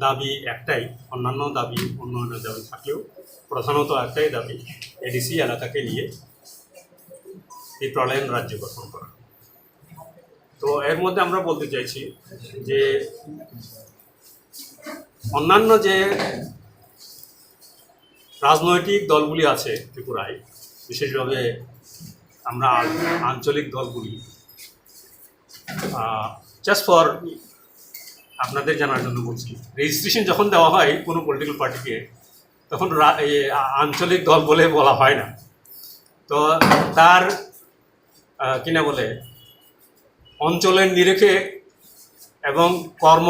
দাবি একটাই, অন্যান্য দাবি অন্যান্য দাবি থাকলেও প্রধানত একটাই দাবি, এডিসি এলাকাকে নিয়ে ত্রিপ্রালয়ন রাজ্য গঠন করা। তো এর মধ্যে আমরা বলতে চাইছি যে অন্যান্য যে রাজনৈতিক দলগুলি আছে ত্রিপুরায়, বিশেষভাবে আমরা আঞ্চলিক দলগুলি, জাস্ট ফর আপনাদের জানার জন্য বলছি, রেজিস্ট্রেশন যখন দেওয়া হয় কোনো পলিটিক্যাল পার্টিকে তখন আঞ্চলিক দল বলে বলা হয় না। তো তার কিনা বলে অঞ্চলের নিরিখে এবং কর্ম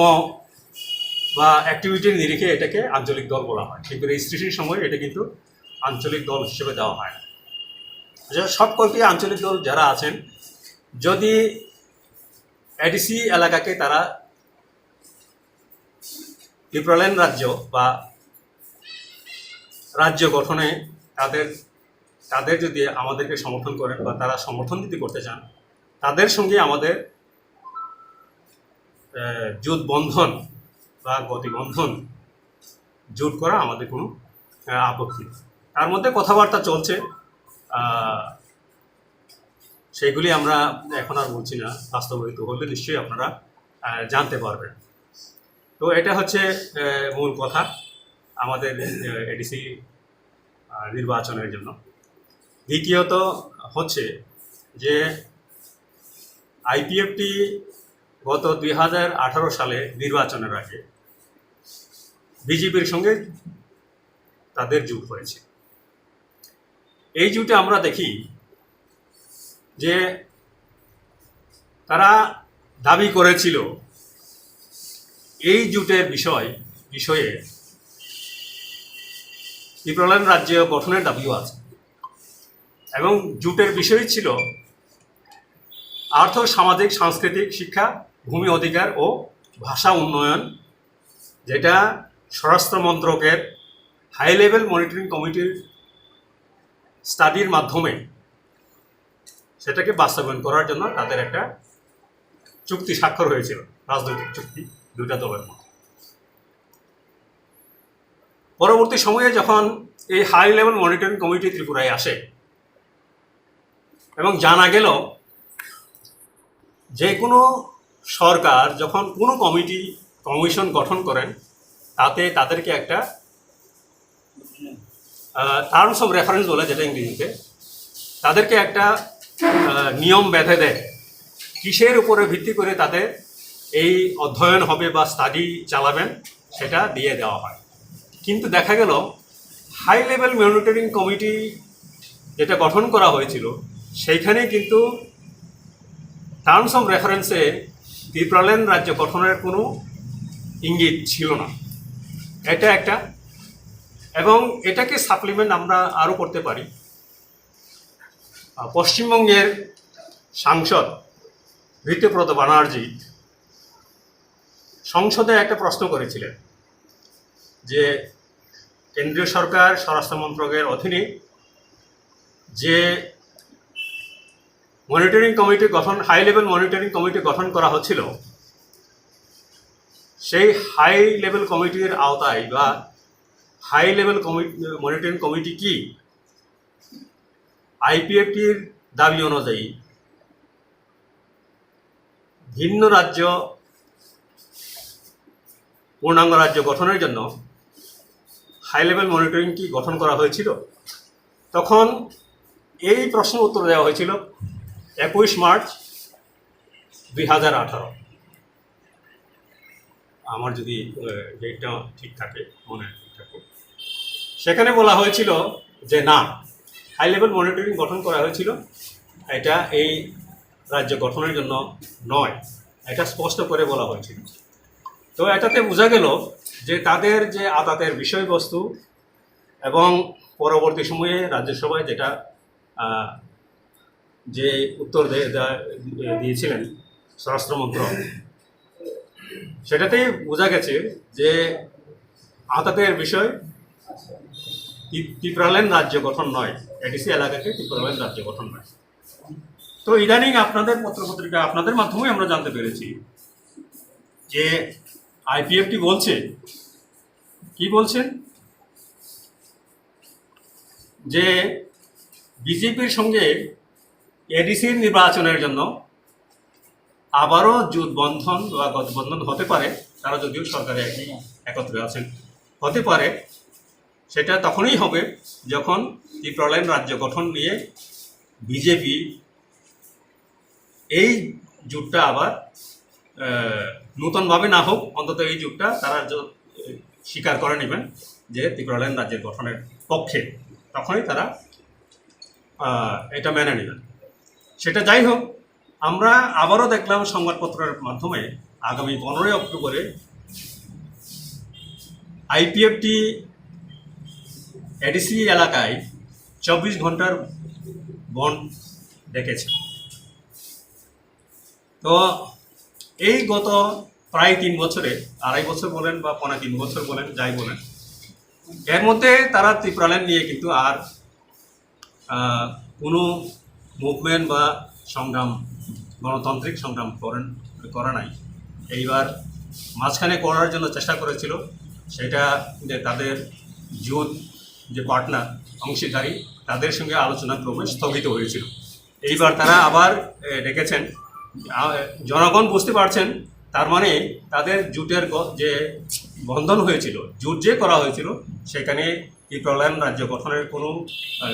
বা অ্যাক্টিভিটির নিরিখে এটাকে আঞ্চলিক দল বলা হয়, কিন্তু রেজিস্ট্রেশনের সময় এটা কিন্তু আঞ্চলিক দল হিসেবে দেওয়া হয় না। সব কয়টি আঞ্চলিক দল যারা আছেন, যদি এডিসি এলাকাকে তারা ত্রিপ্রালয়ন রাজ্য বা রাজ্য গঠনে তাদের যদি আমাদেরকে সমর্থন করেন বা তারা সমর্থন যদি করতে চান, তাদের সঙ্গে আমাদের জোট বন্ধন বা গতিবন্ধন জোট করা আমাদের কোনো আপত্তি নেই। তার মধ্যে কথাবার্তা চলছে, সেগুলি আমরা এখন আর বলছি না, বাস্তবায়িত হলে নিশ্চয়ই আপনারা জানতে পারবেন। তো এটা হচ্ছে মূল কথা আমাদের এডিসি নির্বাচনের জন্য। দ্বিতীয়ত হচ্ছে যে আইপিএফটি গত 2018 সালে নির্বাচনের আগে বিজেপির সঙ্গে তাদের জোট হয়েছে। এই জোটে আমরা দেখি যে তারা দাবি করেছিল এই জোটের বিষয়ে ত্রিপ্রালয়ন রাজ্য গঠনের দাবিও আছে, এবং জোটের বিষয় ছিল আর্থ সামাজিক সাংস্কৃতিক শিক্ষা, ভূমি অধিকার ও ভাষা উন্নয়ন, যেটা স্বরাষ্ট্র মন্ত্রকের হাই লেভেল মনিটরিং কমিটির স্টাডির মাধ্যমে সেটাকে বাস্তবায়ন করার জন্য তাদের একটা চুক্তি স্বাক্ষর হয়েছিল, রাজনৈতিক চুক্তি দুইটা দলের মধ্যে। পরবর্তী সময়ে যখন এই হাই লেভেল মনিটরিং কমিটি ত্রিপুরায় আসে এবং জানা গেল যে কোনো সরকার যখন কোনো কমিশন গঠন করেন, তাতে তাদেরকে একটা টার্মস অফ রেফারেন্স বলে, যেটা ইংরেজিতে, তাদেরকে একটা নিয়ম বেঁধে দেয় কিসের উপরে ভিত্তি করে তাদের এই অধ্যয়ন হবে বা স্টাডি চালাবেন, সেটা দিয়ে দেওয়া হয়। কিন্তু দেখা গেল হাই লেভেল মনিটরিং কমিটি যেটা গঠন করা হয়েছিল, সেইখানে কিন্তু টার্মস অফ রেফারেন্সে ত্রিপ্রালয়ন রাজ্য গঠনের কোনো ইঙ্গিত ছিল না। এটা একটা, এবং এটাকে সাপ্লিমেন্ট আমরা আরও করতে পারি। পশ্চিমবঙ্গের সাংসদ ঋতুব্রত ব্যানার্জি সংসদে একটা প্রশ্ন করেছিলেন যে কেন্দ্রীয় সরকার স্বরাষ্ট্র মন্ত্রকের অধীনে যে মনিটরিং কমিটি গঠন, হাই লেভেল মনিটরিং কমিটি গঠন করা হচ্ছিল, সেই হাই লেভেল কমিটির আওতায় বা হাই লেভেল মনিটরিং কমিটি কি আইপিএফটির দাবি অনুযায়ী ভিন্ন রাজ্য পূর্ণাঙ্গ রাজ্য গঠনের জন্য হাই লেভেল মনিটরিং কি গঠন করা হয়েছিল? তখন এই প্রশ্নের উত্তর দেওয়া হয়েছিল 21 মার্চ 2018, আমার যদি ডেটটা ঠিক থাকে, মনে ঠিক থাকে। সেখানে বলা হয়েছিল যে না, হাই লেভেল মনিটরিং গঠন করা হয়েছিল, এটা এই রাজ্য গঠনের জন্য নয়, এটা স্পষ্ট করে বলা হয়েছিল। তো এটাতে বোঝা গেল যে তাদের যে আদাতের বিষয়বস্তু এবং পরবর্তী সময়ে রাজ্যসভায় যেটা যে উত্তর দিয়েছিলেন স্বরাষ্ট্র মন্ত্রক, সেটাতেই বোঝা গেছে যে আদাতের বিষয় ত্রিপ্রালয়ন রাজ্য গঠন নয়, এডিসি এলাকাকে ত্রিপ্রালয়ন রাজ্য গঠন নয়। তো ইদানিং আপনাদের পত্রপত্রিকা, আপনাদের মাধ্যমে আমরা জানতে পেরেছি যে আইপিএফটি বলছে, কি বলছেন, যে বিজেপির সঙ্গে এডিসির নির্বাচনের জন্য আবারও জোট বন্ধন বা গঠবন্ধন হতে পারে, তারা যদিও সরকারে একত্রে আছেন, হতে পারে। সেটা তখনই হবে যখন ত্রিপুরাল্যান্ড রাজ্য গঠন নিয়ে বিজেপি এই জোটটা আবার নূতনভাবে না হোক, অন্তত এই যুগটা তারা স্বীকার করে নেবেন যে ত্রিপুরাল্যান্ড রাজ্যের গঠনের পক্ষে, তখনই তারা এটা মেনে নেবেন। সেটা যাই হোক, আমরা আবারও দেখলাম সংবাদপত্রের মাধ্যমে আগামী 15 অক্টোবরে আইপিএফটি এডিসি এলাকায় 24 ঘন্টার বন্ধ ডেকেছে। তো এই গত প্রায় 3 বছরে, 2.5 বছর বলেন বা 3 বছর বলেন, যাই বলেন, এর মধ্যে তারা ত্রিপুরাল্যান্ড নিয়ে কিন্তু আর কোনো মুভমেন্ট বা সংগ্রাম, গণতান্ত্রিক সংগ্রাম করে নাই। এইবার মাঝখানে করার জন্য চেষ্টা করেছিল, সেটা যে তাদের জোট যে পার্টনার, অংশীদারি, তাদের সঙ্গে আলোচনা ক্রমে স্থগিত হয়েছিল। এইবার তারা আবার ডেকেছেন। জনগণ বুঝতে পারছেন, তার মানে তাদের জোটের যে বন্ধন হয়েছিল, জোট যে করা হয়েছিল, সেখানে ত্রিপুরাল্যান্ড রাজ্য গঠনের কোনো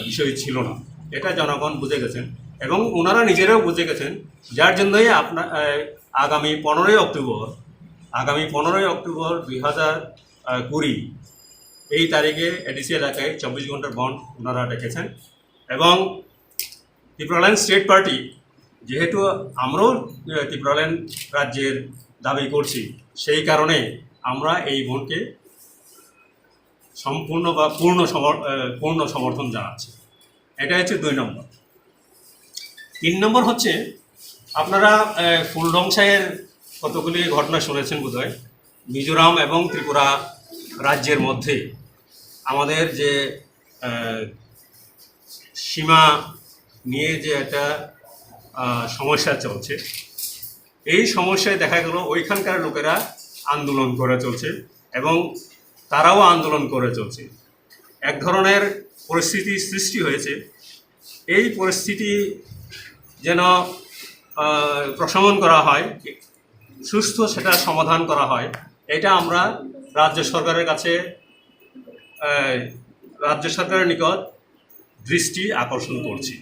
বিষয় ছিল না। এটা জনগণ বুঝে গেছেন এবং ওনারা নিজেরাও বুঝে গেছেন, যার জন্যই আগামী 15 অক্টোবর 2020 এই তারিখে এডিসি এলাকায় 24 ঘন্টার বন্ধ ওনারা ডেকেছেন। এবং ত্রিপুরাল্যান্ড স্টেট পার্টি, যেহেতু আমরাও ত্রিপুরাল্যান্ড রাজ্যের দাবি করছি, সেই কারণে আমরা এই বনকে সম্পূর্ণ বা পূর্ণ সমর্থন জানাচ্ছি। এটা হচ্ছে 2 নম্বর। 3 নম্বর হচ্ছে, আপনারা ফুলডংসাইয়ের কতগুলি ঘটনা শুনেছেন বোধহয়। মিজোরাম এবং ত্রিপুরা রাজ্যের মধ্যে আমাদের যে সীমা নিয়ে যে একটা সমস্যা চলছে, এই সমস্যায় দেখা গেল ওইখানকার লোকেরা আন্দোলন করে চলছে এবং তারাও আন্দোলন করে চলছে। এক ধরনের পরিস্থিতি সৃষ্টি হয়েছে। এই পরিস্থিতি যেন প্রশমন করা হয়, সুস্থ সেটা সমাধান করা হয়, এটা আমরা রাজ্য সরকারের নিকট দৃষ্টি আকর্ষণ করছি।